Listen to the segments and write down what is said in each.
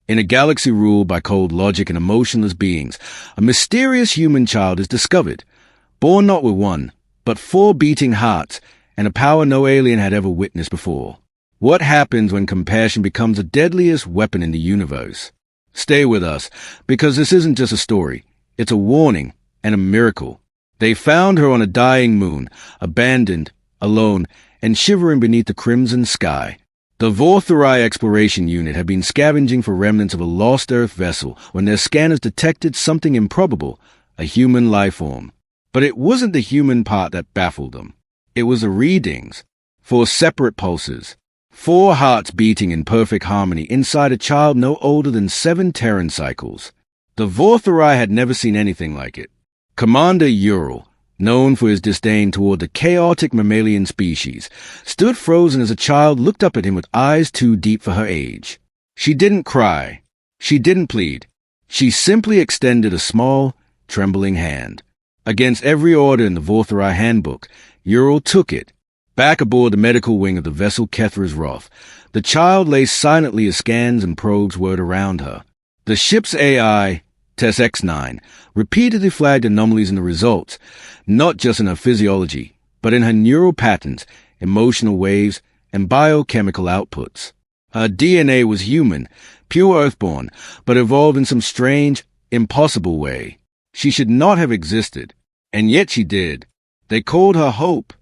In a galaxy ruled by cold logic and emotionless beings, a mysterious human child is discovered, born not with one, but 4 beating hearts, and a power no alien had ever witnessed before. What happens when compassion becomes the deadliest weapon in the universe? Stay with us, because this isn't just a story. It's a warning and a miracle. They found her on a dying moon, abandoned, alone, and shivering beneath the crimson sky. The Vortherai Exploration Unit had been scavenging for remnants of a lost Earth vessel when their scanners detected something improbable, a human life form. But it wasn't the human part that baffled them. It was the readings. 4 separate pulses. 4 hearts beating in perfect harmony inside a child no older than 7 Terran cycles. The Vortherai had never seen anything like it. Commander Ural, known for his disdain toward the chaotic mammalian species, stood frozen as a child looked up at him with eyes too deep for her age. She didn't cry. She didn't plead. She simply extended a small, trembling hand. Against every order in the Vortherai handbook, Ural took it. Back aboard the medical wing of the vessel Kethra's Wrath, the child lay silently as scans and probes whirred around her. The ship's AI, Tess X9, repeatedly flagged anomalies in the results, not just in her physiology, but in her neural patterns, emotional waves, and biochemical outputs. Her DNA was human, pure Earthborn, but evolved in some strange, impossible way. She should not have existed, and yet she did. They called her Hope.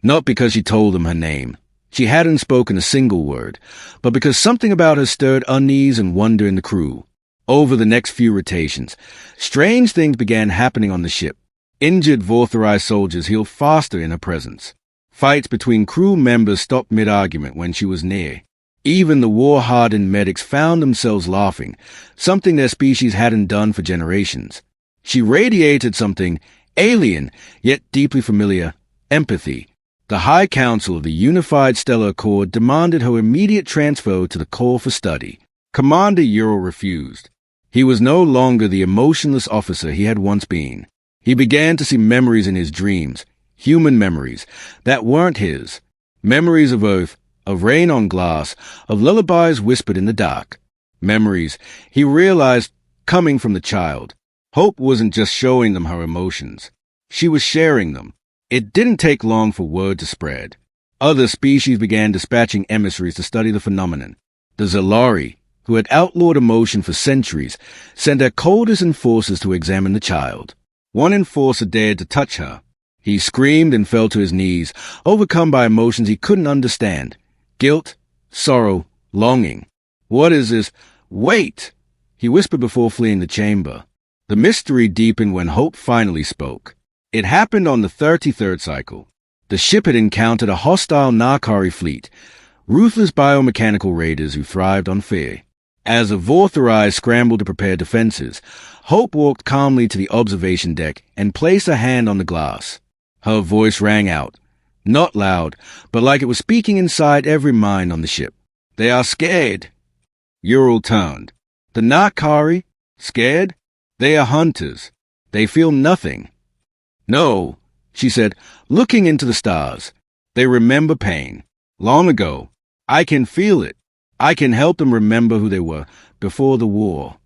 Not because she told them her name. She hadn't spoken a single word, but because something about her stirred unease and wonder in the crew. Over the next few rotations, strange things began happening on the ship. Injured Vortherai soldiers healed faster in her presence. Fights between crew members stopped mid-argument when she was near. Even the war-hardened medics found themselves laughing, something their species hadn't done for generations. She radiated something alien, yet deeply familiar, empathy. The High Council of the Unified Stellar Accord demanded her immediate transfer to the core for study. Commander Ural refused. He was no longer the emotionless officer he had once been. He began to see memories in his dreams, human memories, that weren't his. Memories of Earth, of rain on glass, of lullabies whispered in the dark. Memories, he realized, coming from the child. Hope wasn't just showing them her emotions. She was sharing them. It didn't take long for word to spread. Other species began dispatching emissaries to study the phenomenon. The Zalari, who had outlawed emotion for centuries, sent their coldest enforcers to examine the child. One enforcer dared to touch her. He screamed and fell to his knees, overcome by emotions he couldn't understand. Guilt, sorrow, longing. What is this? Wait! He whispered before fleeing the chamber. The mystery deepened when Hope finally spoke. It happened on the 33rd cycle. The ship had encountered a hostile Narkari fleet, ruthless biomechanical raiders who thrived on fear. As the Vortherai scrambled to prepare defenses, Hope walked calmly to the observation deck and placed a hand on the glass. Her voice rang out, not loud, but like it was speaking inside every mind on the ship. They are scared. Ural turned. The Narkari? Scared? They are hunters. They feel nothing. No, she said, looking into the stars. They remember pain. Long ago. I can feel it. I can help them remember who they were before the war.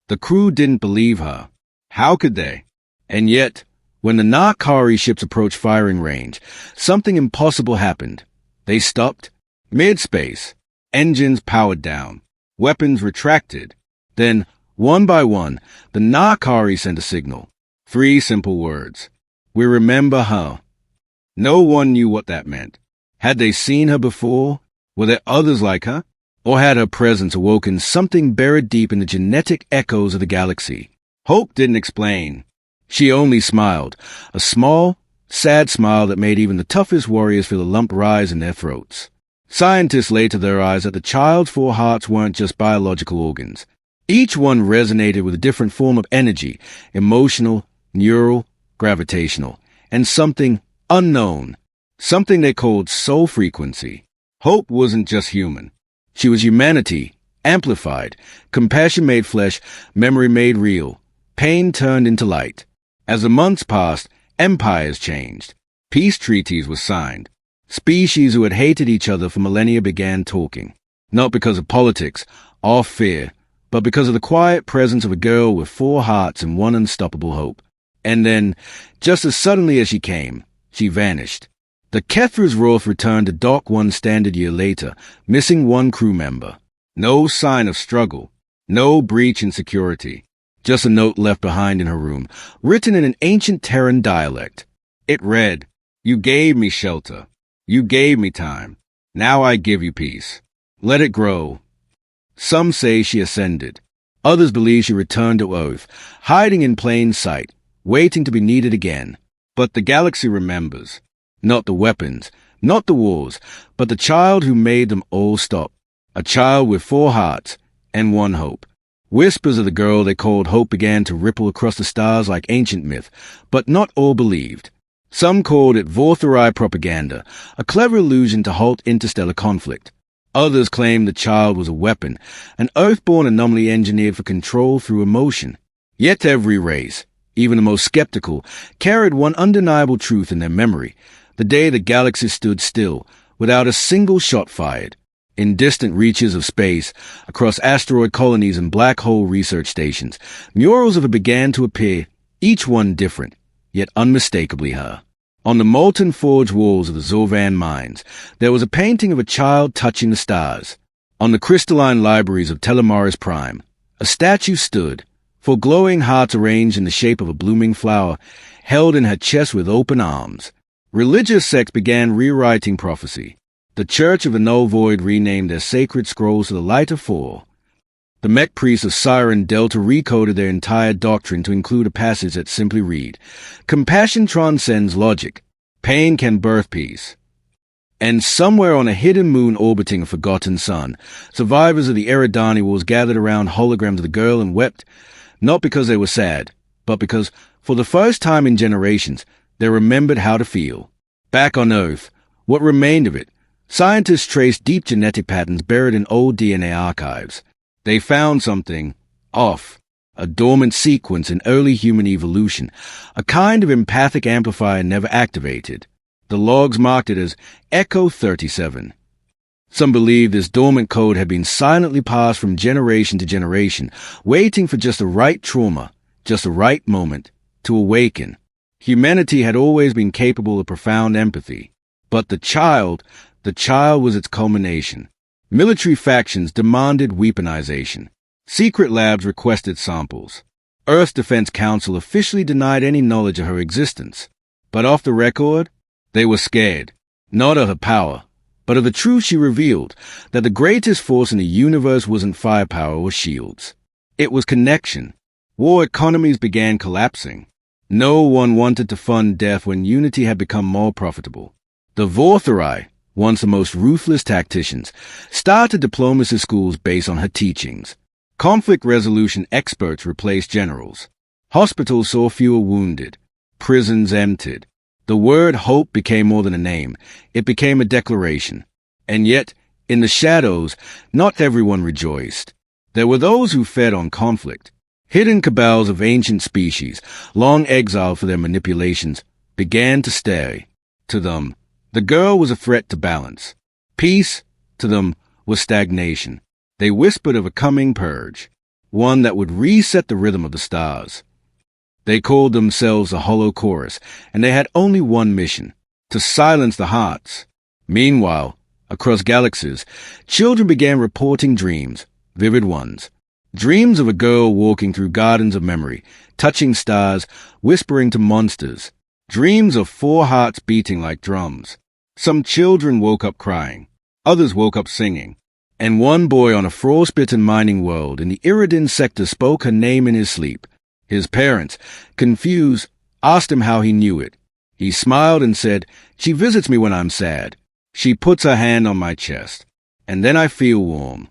The crew didn't believe her. How could they? And yet, when the Narkari ships approached firing range, something impossible happened. They stopped. Mid-space. Engines powered down. Weapons retracted. Then, one by one, the Narkari sent a signal. 3 simple words. We remember her. No one knew what that meant. Had they seen her before? Were there others like her? Or had her presence awoken something buried deep in the genetic echoes of the galaxy? Hope didn't explain. She only smiled, a small, sad smile that made even the toughest warriors feel a lump rise in their throats. Scientists laid to their eyes that the child's 4 hearts weren't just biological organs. Each one resonated with a different form of energy, emotional, neural, gravitational, and something unknown, something they called soul frequency. Hope wasn't just human. She was humanity, amplified, compassion made flesh, memory made real, pain turned into light. As the months passed, empires changed. Peace treaties were signed. Species who had hated each other for millennia began talking. Not because of politics or fear, but because of the quiet presence of a girl with 4 hearts and one unstoppable hope. And then, just as suddenly as she came, she vanished. The Kethra's Roth returned to Dock 1 standard year later, missing 1 crew member. No sign of struggle, no breach in security. Just a note left behind in her room, written in an ancient Terran dialect. It read, "You gave me shelter. You gave me time. Now I give you peace. Let it grow." Some say she ascended. Others believe she returned to Earth, hiding in plain sight, waiting to be needed again. But the galaxy remembers. Not the weapons, not the wars, but the child who made them all stop. A child with 4 hearts and 1 hope. Whispers of the girl they called Hope began to ripple across the stars like ancient myth, but not all believed. Some called it Vorthari propaganda, a clever illusion to halt interstellar conflict. Others claimed the child was a weapon, an Earthborn anomaly engineered for control through emotion. Yet every race, even the most skeptical, carried one undeniable truth in their memory: the day the galaxy stood still, without a single shot fired. In distant reaches of space, across asteroid colonies and black hole research stations, murals of her began to appear, each one different, yet unmistakably her. On the molten forge walls of the Zorvan mines, there was a painting of a child touching the stars. On the crystalline libraries of Telemaris Prime, a statue stood, 4 glowing hearts arranged in the shape of a blooming flower, held in her chest with open arms. Religious sects began rewriting prophecy. The Church of the Null Void renamed their sacred scrolls to the Light of 4. The mech priests of Siren Delta recoded their entire doctrine to include a passage that simply read, "Compassion transcends logic. Pain can birth peace." And somewhere on a hidden moon orbiting a forgotten sun, survivors of the Eridani Wars gathered around holograms of the girl and wept, not because they were sad, but because, for the first time in generations, they remembered how to feel. Back on Earth, what remained of it, scientists traced deep genetic patterns buried in old DNA archives. They found something off, a dormant sequence in early human evolution, a kind of empathic amplifier never activated. The logs marked it as Echo 37. Some believe this dormant code had been silently passed from generation to generation, waiting for just the right trauma, just the right moment, to awaken. Humanity had always been capable of profound empathy. But the child was its culmination. Military factions demanded weaponization. Secret labs requested samples. Earth's Defense Council officially denied any knowledge of her existence. But off the record, they were scared, not of her power, but of the truth she revealed, that the greatest force in the universe wasn't firepower or shields. It was connection. War economies began collapsing. No one wanted to fund death when unity had become more profitable. The Vorthari, once the most ruthless tacticians, started diplomacy schools based on her teachings. Conflict resolution experts replaced generals. Hospitals saw fewer wounded. Prisons emptied. The word hope became more than a name. It became a declaration. And yet, in the shadows, not everyone rejoiced. There were those who fed on conflict. Hidden cabals of ancient species, long exiled for their manipulations, began to stare. To them, the girl was a threat to balance. Peace, to them, was stagnation. They whispered of a coming purge, one that would reset the rhythm of the stars. They called themselves the Hollow Chorus, and they had only one mission: to silence the hearts. Meanwhile, across galaxies, children began reporting dreams, vivid ones. Dreams of a girl walking through gardens of memory, touching stars, whispering to monsters. Dreams of 4 hearts beating like drums. Some children woke up crying. Others woke up singing. And one boy on a frostbitten mining world in the Iridin sector spoke her name in his sleep. His parents, confused, asked him how he knew it. He smiled and said, "She visits me when I'm sad. She puts her hand on my chest. And then I feel warm."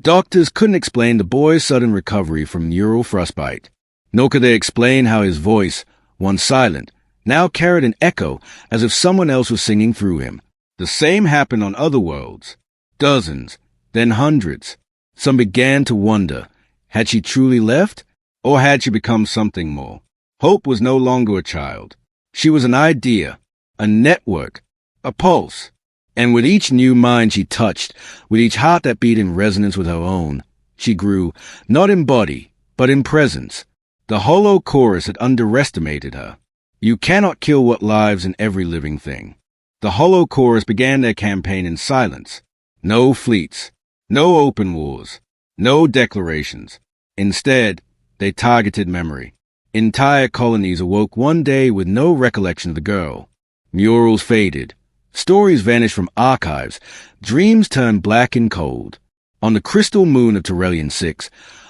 Doctors couldn't explain the boy's sudden recovery from neural frostbite. Nor could they explain how his voice, once silent, now carried an echo as if someone else was singing through him. The same happened on other worlds. Dozens, then hundreds. Some began to wonder, had she truly left? Or had she become something more? Hope was no longer a child. She was an idea, a network, a pulse. And with each new mind she touched, with each heart that beat in resonance with her own, she grew, not in body, but in presence. The hollow chorus had underestimated her. You cannot kill what lives in every living thing. The hollow chorus began their campaign in silence. No fleets, no open wars, no declarations. Instead, they targeted memory. Entire colonies awoke one day with no recollection of the girl. Murals faded. Stories vanished from archives. Dreams turned black and cold. On the crystal moon of Tyrellian 6,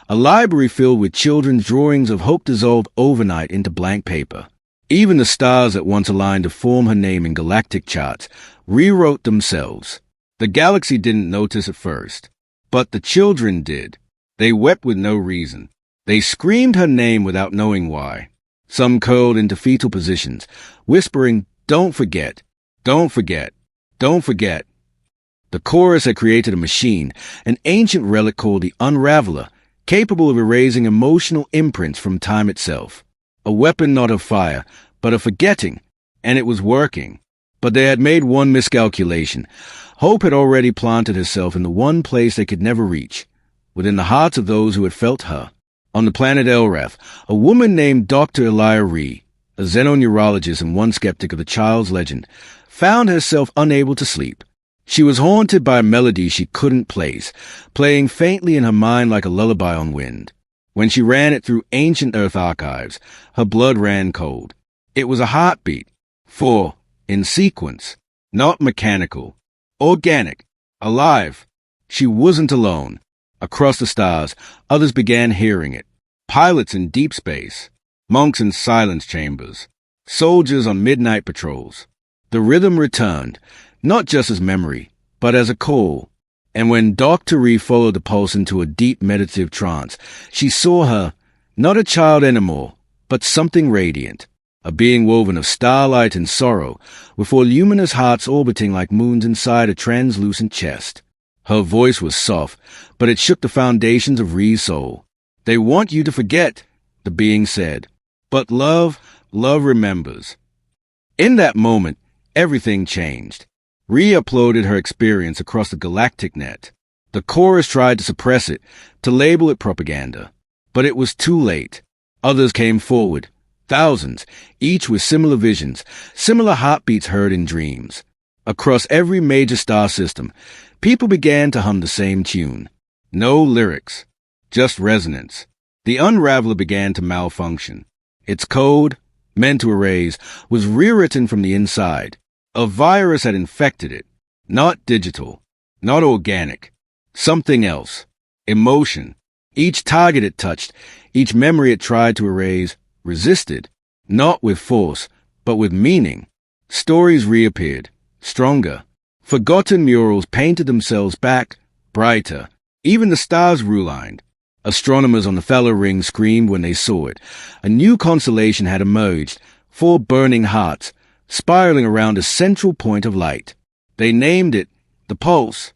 a library filled with children's drawings of hope dissolved overnight into blank paper. Even the stars that once aligned to form her name in galactic charts rewrote themselves. The galaxy didn't notice at first, but the children did. They wept with no reason. They screamed her name without knowing why. Some curled into fetal positions, whispering, "Don't forget, don't forget, don't forget." The chorus had created a machine, an ancient relic called the Unraveler, capable of erasing emotional imprints from time itself. A weapon not of fire, but of forgetting, and it was working. But they had made one miscalculation. Hope had already planted herself in the one place they could never reach, within the hearts of those who had felt her. On the planet Elrath, a woman named Dr. Elia Ree, a xenoneurologist and one skeptic of the child's legend, found herself unable to sleep. She was haunted by a melody she couldn't place, playing faintly in her mind like a lullaby on wind. When she ran it through ancient Earth archives, her blood ran cold. It was a heartbeat, full, in sequence, not mechanical, organic, alive. She wasn't alone. Across the stars, others began hearing it. Pilots in deep space, monks in silence chambers, soldiers on midnight patrols. The rhythm returned, not just as memory, but as a call. And when Dr. Ree followed the pulse into a deep meditative trance, she saw her, not a child anymore, but something radiant, a being woven of starlight and sorrow, with four luminous hearts orbiting like moons inside a translucent chest. Her voice was soft, but it shook the foundations of Ree's soul. "They want you to forget," the being said. "But love remembers." In that moment, everything changed. Ree uploaded her experience across the galactic net. The chorus tried to suppress it, to label it propaganda. But it was too late. Others came forward, thousands, each with similar visions, similar heartbeats heard in dreams. Across every major star system, people began to hum the same tune. No lyrics, just resonance. The Unraveler began to malfunction. Its code, meant to erase, was rewritten from the inside. A virus had infected it. Not digital, not organic. Something else. Emotion. Each target it touched, each memory it tried to erase, resisted. Not with force, but with meaning. Stories reappeared, stronger. Forgotten murals painted themselves back, brighter. Even the stars realigned. Astronomers on the fellow ring screamed when they saw it. A new constellation had emerged, 4 burning hearts, spiraling around a central point of light. They named it the Pulse.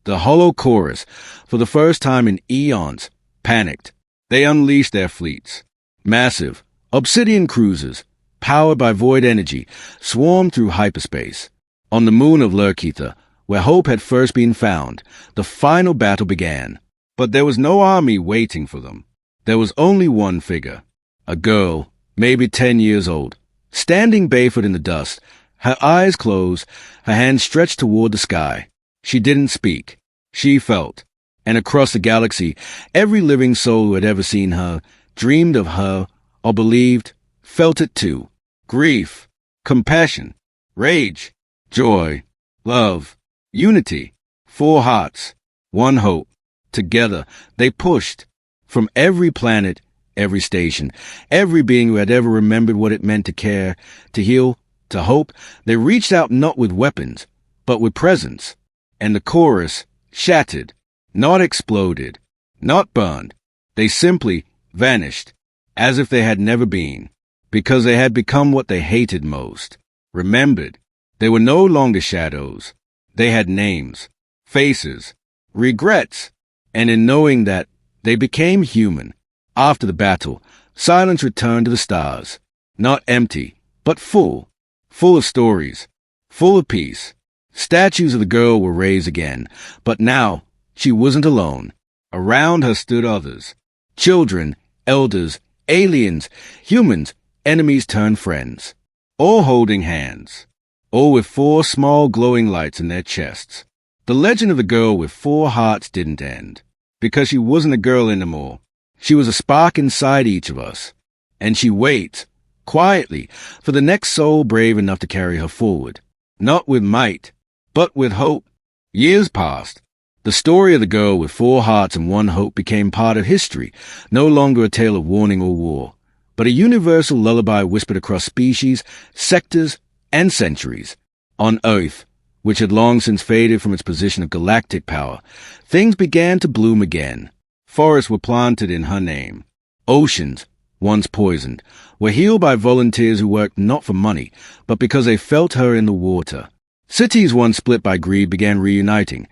The hollow chorus, for the first time in eons, panicked. They unleashed their fleets. Massive, obsidian cruisers, powered by void energy, swarmed through hyperspace. On the moon of Lurketha, where hope had first been found, the final battle began. But there was no army waiting for them. There was only one figure. A girl, maybe 10 years old, standing barefoot in the dust, her eyes closed, her hands stretched toward the sky. She didn't speak. She felt. And across the galaxy, every living soul who had ever seen her, dreamed of her, or believed, felt it too. Grief, compassion, rage, joy, love, unity, 4 hearts, 1 hope. Together, they pushed. From every planet, every station, every being who had ever remembered what it meant to care, to heal, to hope, they reached out not with weapons, but with presence. And the chorus shattered, not exploded, not burned. They simply vanished, as if they had never been, because they had become what they hated most. Remembered, they were no longer shadows. They had names, faces, regrets. And in knowing that, they became human. After the battle, silence returned to the stars. Not empty, but full. Full of stories. Full of peace. Statues of the girl were raised again, but now she wasn't alone. Around her stood others. Children, elders, aliens, humans, enemies turned friends. All holding hands. All with 4 small glowing lights in their chests. The legend of the girl with 4 hearts didn't end. Because she wasn't a girl anymore. She was a spark inside each of us. And she waits, quietly, for the next soul brave enough to carry her forward. Not with might, but with hope. Years passed. The story of the girl with 4 hearts and 1 hope became part of history, no longer a tale of warning or war, but a universal lullaby whispered across species, sectors, and centuries. On Earth, which had long since faded from its position of galactic power, things began to bloom again. Forests were planted in her name. Oceans, once poisoned, were healed by volunteers who worked not for money, but because they felt her in the water. Cities once split by greed began reuniting,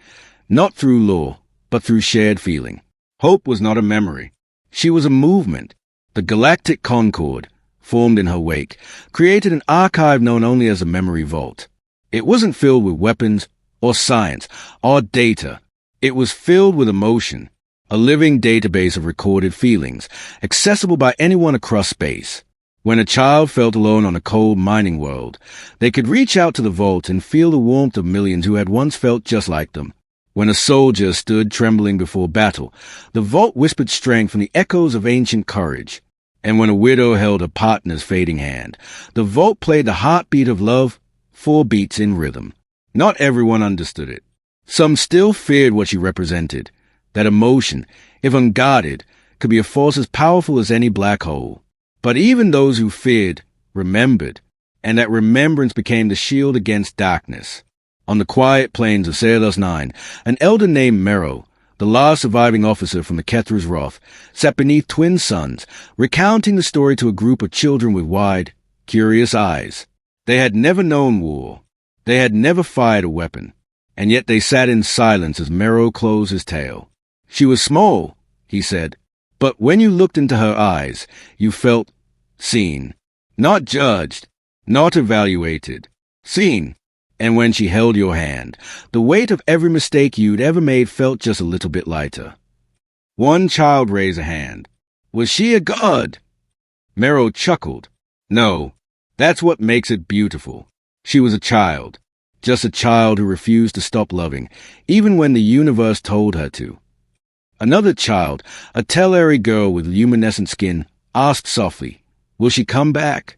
not through law, but through shared feeling. Hope was not a memory. She was a movement. The Galactic Concord, formed in her wake, created an archive known only as a memory vault. It wasn't filled with weapons, or science, or data. It was filled with emotion, a living database of recorded feelings, accessible by anyone across space. When a child felt alone on a cold mining world, they could reach out to the vault and feel the warmth of millions who had once felt just like them. When a soldier stood trembling before battle, the vault whispered strength from the echoes of ancient courage. And when a widow held a partner's fading hand, the vault played the heartbeat of love, 4 beats in rhythm. Not everyone understood it. Some still feared what she represented, that emotion, if unguarded, could be a force as powerful as any black hole. But even those who feared remembered, and that remembrance became the shield against darkness. On the quiet plains of Sailor's 9, an elder named Mero, the last surviving officer from the Kethra's Wrath, sat beneath twin suns, recounting the story to a group of children with wide, curious eyes. They had never known war. They had never fired a weapon. And yet they sat in silence as Mero closed his tale. She was small, he said, but when you looked into her eyes, you felt seen. Not judged, not evaluated. Seen. And when she held your hand, the weight of every mistake you'd ever made felt just a little bit lighter. One child raised a hand. Was she a god? Mero chuckled. No, that's what makes it beautiful. She was a child. Just a child who refused to stop loving, even when the universe told her to. Another child, a Tellary girl with luminescent skin, asked softly, will she come back?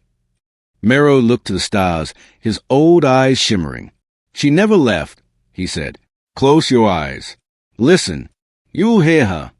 Mero looked to the stars, his old eyes shimmering. She never left, he said. Close your eyes. Listen. You'll hear her.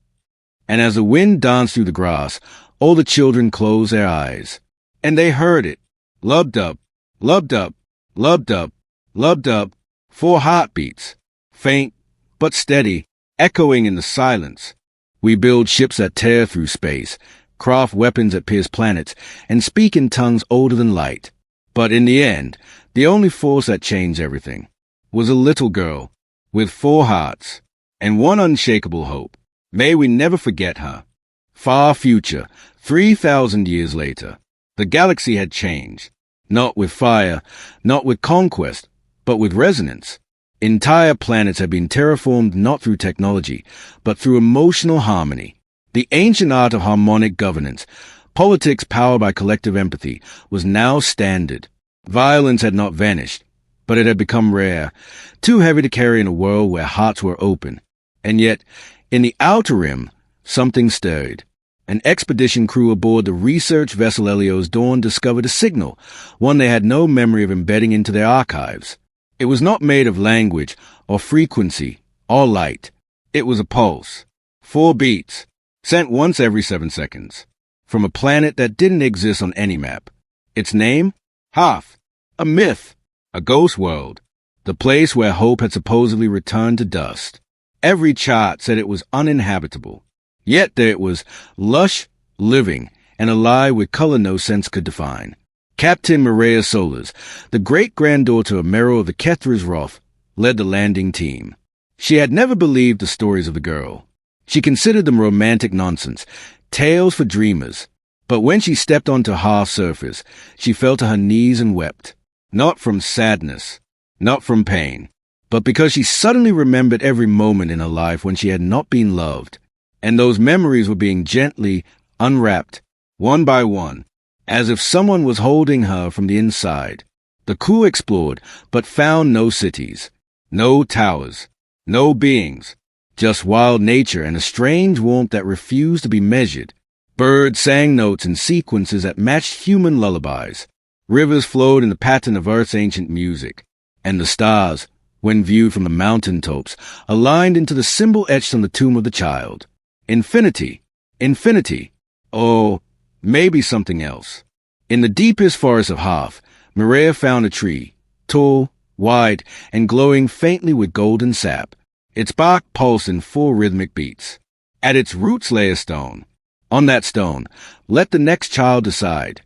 And as the wind danced through the grass, all the children closed their eyes. And they heard it. Lubbed up, lubbed up, lubbed up, lubbed up, 4 heartbeats. Faint, but steady, echoing in the silence. We build ships that tear through space, craft weapons that pierce planets, and speak in tongues older than light. But in the end, the only force that changed everything was a little girl with 4 hearts and 1 unshakable hope. May we never forget her. Far future, 3,000 years later, the galaxy had changed. Not with fire, not with conquest, but with resonance. Entire planets had been terraformed not through technology, but through emotional harmony. The ancient art of harmonic governance, politics powered by collective empathy, was now standard. Violence had not vanished, but it had become rare, too heavy to carry in a world where hearts were open. And yet, in the outer rim, something stirred. An expedition crew aboard the research vessel Elio's Dawn discovered a signal, one they had no memory of embedding into their archives. It was not made of language, or frequency, or light. It was a pulse. 4 beats. Sent once every 7 seconds, from a planet that didn't exist on any map. Its name? Hoth. A myth. A ghost world. The place where hope had supposedly returned to dust. Every chart said it was uninhabitable. Yet there it was, lush, living, and alive with color no sense could define. Captain Maria Solas, the great-granddaughter of Mero of the Kethra's Wrath, led the landing team. She had never believed the stories of the girl. She considered them romantic nonsense, tales for dreamers. But when she stepped onto Hoth's surface, she fell to her knees and wept. Not from sadness, not from pain, but because she suddenly remembered every moment in her life when she had not been loved, and those memories were being gently unwrapped, one by one, as if someone was holding her from the inside. The crew explored, but found no cities, no towers, no beings, just wild nature and a strange warmth that refused to be measured. Birds sang notes in sequences that matched human lullabies. Rivers flowed in the pattern of Earth's ancient music, and the stars, when viewed from the mountain tops, aligned into the symbol etched on the tomb of the child. Infinity, infinity, oh, maybe something else. In the deepest forest of Half, Mireia found a tree, tall, wide, and glowing faintly with golden sap. Its bark pulsed in 4 rhythmic beats. At its roots lay a stone. On that stone, let the next child decide.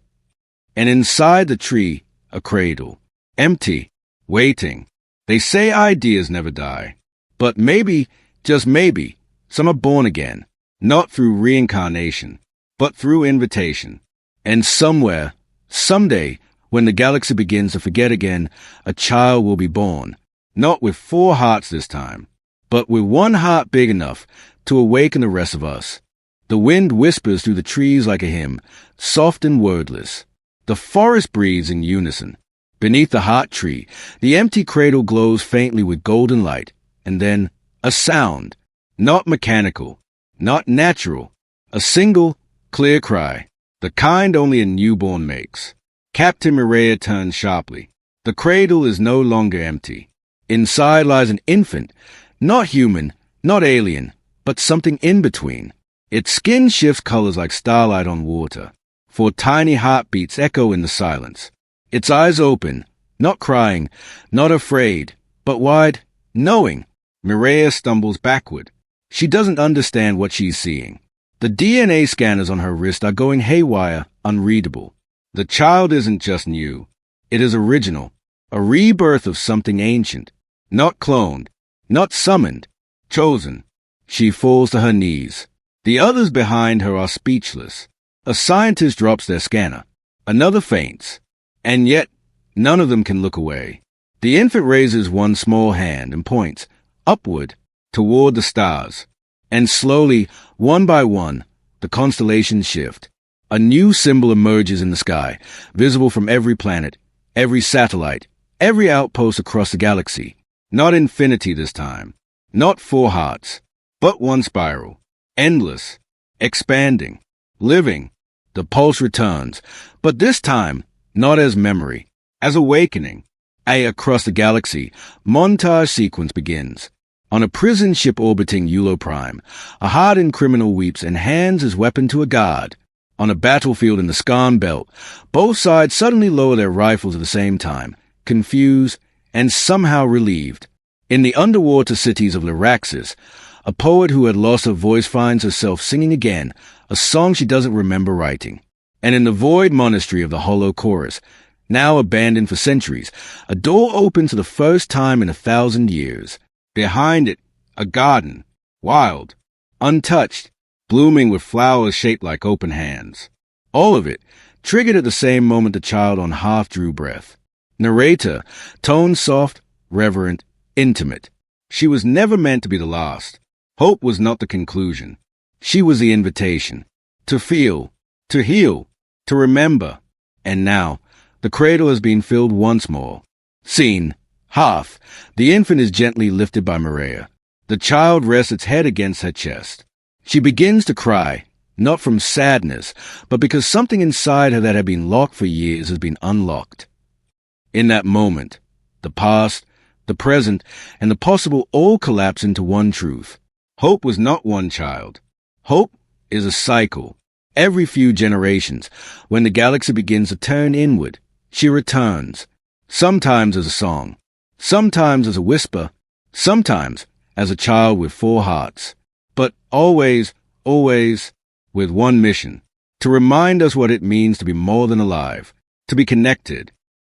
And inside the tree, a cradle, empty, waiting. They say ideas never die. But maybe, just maybe, some are born again, not through reincarnation, but through invitation. And somewhere, someday, when the galaxy begins to forget again, a child will be born, not with 4 hearts this time, but with one heart big enough to awaken the rest of us. The wind whispers through the trees like a hymn, soft and wordless. The forest breathes in unison. Beneath the heart tree, the empty cradle glows faintly with golden light, and then a sound, not mechanical, not natural, a single, clear cry, the kind only a newborn makes. Captain Mireia turned sharply. The cradle is no longer empty. Inside lies an infant, not human, not alien, but something in between. Its skin shifts colors like starlight on water. 4 tiny heartbeats echo in the silence. Its eyes open, not crying, not afraid, but wide, knowing. Mireia stumbles backward. She doesn't understand what she's seeing. The DNA scanners on her wrist are going haywire, unreadable. The child isn't just new. It is original, a rebirth of something ancient, not cloned, not summoned, chosen. She falls to her knees. The others behind her are speechless. A scientist drops their scanner. Another faints. And yet, none of them can look away. The infant raises one small hand and points, upward, toward the stars. And slowly, one by one, the constellations shift. A new symbol emerges in the sky, visible from every planet, every satellite, every outpost across the galaxy. Not infinity this time. Not 4 hearts, but one spiral. Endless, expanding, living. The pulse returns, but this time, not as memory, as awakening. Across the galaxy, montage sequence begins. On a prison ship orbiting Yulo Prime, a hardened criminal weeps and hands his weapon to a guard. On a battlefield in the Skarn Belt, both sides suddenly lower their rifles at the same time, confused and somehow relieved. In the underwater cities of Lyraxis, a poet who had lost her voice finds herself singing again, a song she doesn't remember writing. And in the void monastery of the Hollow Chorus, now abandoned for centuries, a door opens for the first time in 1,000 years. Behind it, a garden, wild, untouched, blooming with flowers shaped like open hands. All of it, triggered at the same moment the child on Half drew breath. Narrator, tone soft, reverent, intimate. She was never meant to be the last. Hope was not the conclusion. She was the invitation. To feel, to heal, to remember. And now, the cradle has been filled once more. Scene, Half. The infant is gently lifted by Mireia. The child rests its head against her chest. She begins to cry, not from sadness, but because something inside her that had been locked for years has been unlocked. In that moment, the past, the present, and the possible all collapse into one truth. Hope was not one child. Hope is a cycle. Every few generations, when the galaxy begins to turn inward, she returns. Sometimes as a song, sometimes as a whisper, sometimes as a child with 4 hearts. But always, always, with one mission, to remind us what it means to be more than alive, to be connected,